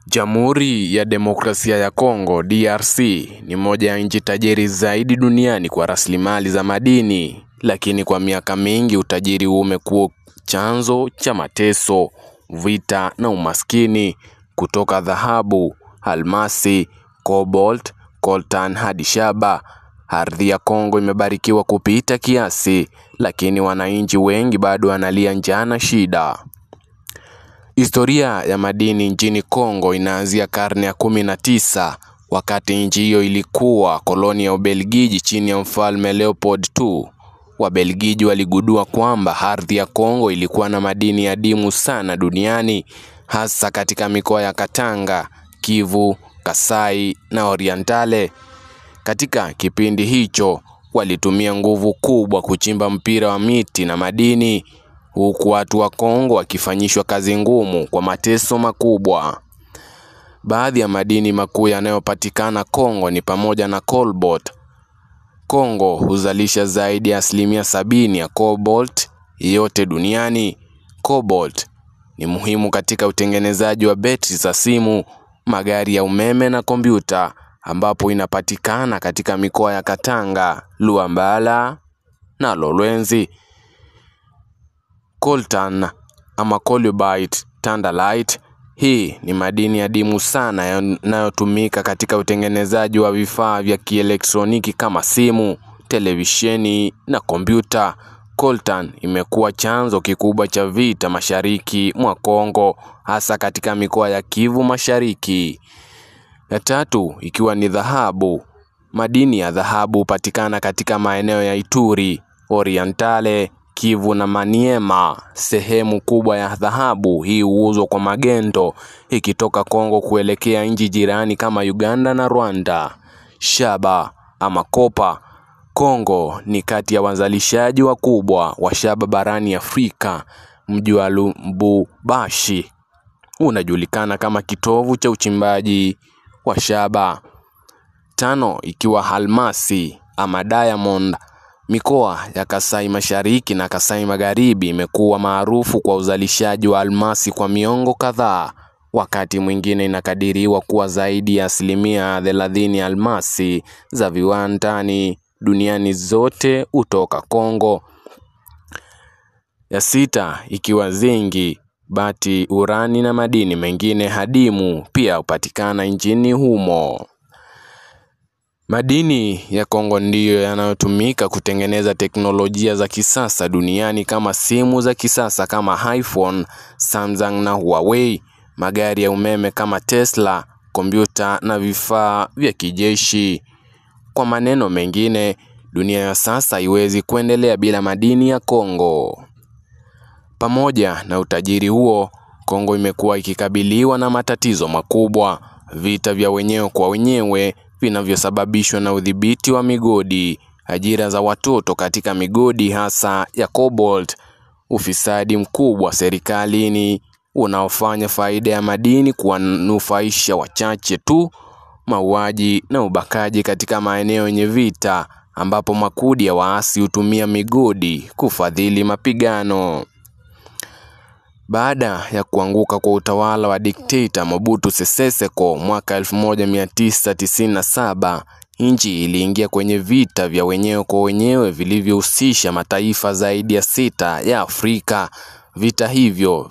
Jamhuri ya Demokrasia ya Kongo DRC ni moja ya nchi tajiri zaidi duniani kwa rasilimali za madini, lakini kwa miaka mingi utajiri huu umekuwa chanzo cha mateso, vita na umaskini. Kutoka dhahabu, almasi, cobalt, coltan hadi shaba, ardhi ya Kongo imebarikiwa kupita kiasi, lakini wananchi wengi bado wanalia njaa na shida. Historia ya madini nchini Kongo inaanzia karne ya 19 wakati nchi hiyo ilikuwa koloni ya Ubelgiji chini ya mfalme Leopold II. Wabelgiji waligundua kwamba ardhi ya Kongo ilikuwa na madini adimu sana duniani, hasa katika mikoa ya Katanga, Kivu, Kasai na Orientale. Katika kipindi hicho walitumia nguvu kubwa kuchimba mpira wa miti na madini, huku watu wa Kongo wakifanyishwa kazi ngumu kwa mateso makubwa. Baadhi ya madini makuu yanayopatikana Kongo ni pamoja na cobalt. Kongo huzalisha zaidi ya 70% ya cobalt yote duniani. Cobalt ni muhimu katika utengenezaji wa betri za simu, magari ya umeme na kompyuta, ambapo inapatikana katika mikoa ya Katanga, Luambala na Lolwenzi. Coltan ama colubite, tantalite, hii ni madini adimu sana yanayotumika katika utengenezaji wa vifaa vya kielektroniki kama simu, televisheni na kompyuta. Coltan imekuwa chanzo kikubwa cha vita mashariki mwa Kongo, hasa katika mikoa ya Kivu Mashariki. Ya tatu ikiwa ni dhahabu. Madini ya dhahabu hupatikana katika maeneo ya Ituri, Orientale, Kivu na Maniema. Sehemu kubwa ya dhahabu hii huuzwa kwa magendo ikitoka Kongo kuelekea nchi jirani kama Uganda na Rwanda. Shaba ama kopa. Kongo ni kati ya wazalishaji wakubwa wa shaba barani Afrika. Mji wa Lubumbashi unajulikana kama kitovu cha uchimbaji wa shaba. Tano ikiwa almasi ama diamond. Mikoa ya Kasai Mashariki na Kasai Magharibi imekuwa maarufu kwa uzalishaji wa almasi kwa miongo kadhaa. Wakati mwingine inakadiriwa kuwa zaidi ya 30% ya almasi za viwandani duniani zote hutoka Kongo. Ya sita ikiwa zinki, bati, urani na madini mengine hadimu pia hupatikana nchini humo. Madini ya Kongo ndiyo yanayotumika kutengeneza teknolojia za kisasa duniani kama simu za kisasa kama iPhone, Samsung na Huawei, magari ya umeme kama Tesla, kompyuta na vifaa vya kijeshi. Kwa maneno mengine, dunia ya sasa haiwezi kuendelea bila madini ya Kongo. Pamoja na utajiri huo, Kongo imekuwa ikikabiliwa na matatizo makubwa, vita vya wenyewe kwa wenyewe vinavyosababishwa na udhibiti wa migodi, ajira za watoto katika migodi hasa ya cobalt, ufisadi mkubwa serikalini unaofanya faida ya madini kuwanufaisha wachache tu, mauaji na ubakaji katika maeneo yenye vita, ambapo makundi ya waasi hutumia migodi kufadhili mapigano. Baada ya kuanguka kwa utawala wa dikteta Mobutu Sese Seko mwaka 1997, nchi iliingia kwenye vita vya wenyewe kwa wenyewe vilivyohusisha mataifa zaidi ya 6 ya Afrika. Vita hivyo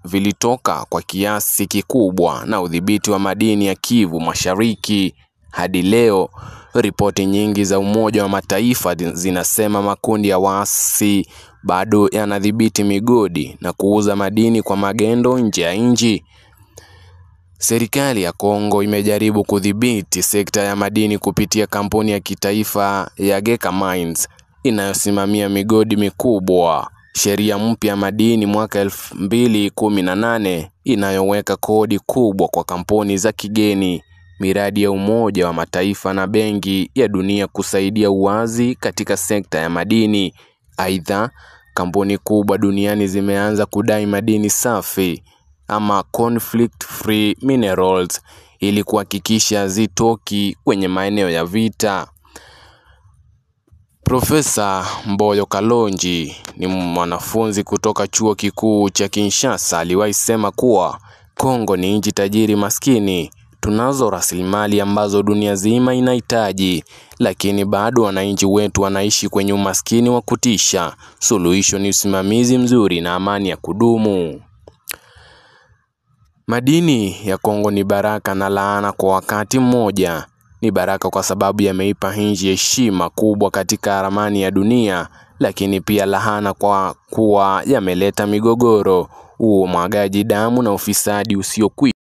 vilitoka kwa kiasi kikubwa na udhibiti wa madini ya Kivu Mashariki. Hadi leo, ripoti nyingi za Umoja wa Mataifa zinasema makundi ya waasi bado yanadhibiti migodi na kuuza madini kwa magendo nje ya nchi. Serikali ya Kongo imejaribu kudhibiti sekta ya madini kupitia kampuni ya kitaifa ya Geka Mines inayosimamia migodi mikubwa. Sheria mpya ya madini mwaka 2018 inayoweka kodi kubwa kwa kampuni za kigeni, miradi ya Umoja wa Mataifa na Benki ya Dunia kusaidia uwazi katika sekta ya madini. Aidha, kampuni kubwa duniani zimeanza kudai madini safi ama conflict free minerals ili kuhakikisha hazitoki kwenye maeneo ya vita. Profesa Mboyo Kalonji ni mwanafunzi kutoka chuo kikuu cha Kinshasa aliwahi sema kuwa Kongo ni nchi tajiri maskini. Tunazo rasilimali ambazo dunia zima inahitaji, lakini bado wananchi wetu wanaishi kwenye umaskini wa kutisha. Suluhisho ni usimamizi mzuri na amani ya kudumu. Madini ya Kongo ni baraka na laana kwa wakati mmoja. Ni baraka kwa sababu yameipa nchi heshima kubwa katika ramani ya dunia, lakini pia laana kwa kuwa yameleta migogoro, umwagaji damu na ufisadi usiokwisha.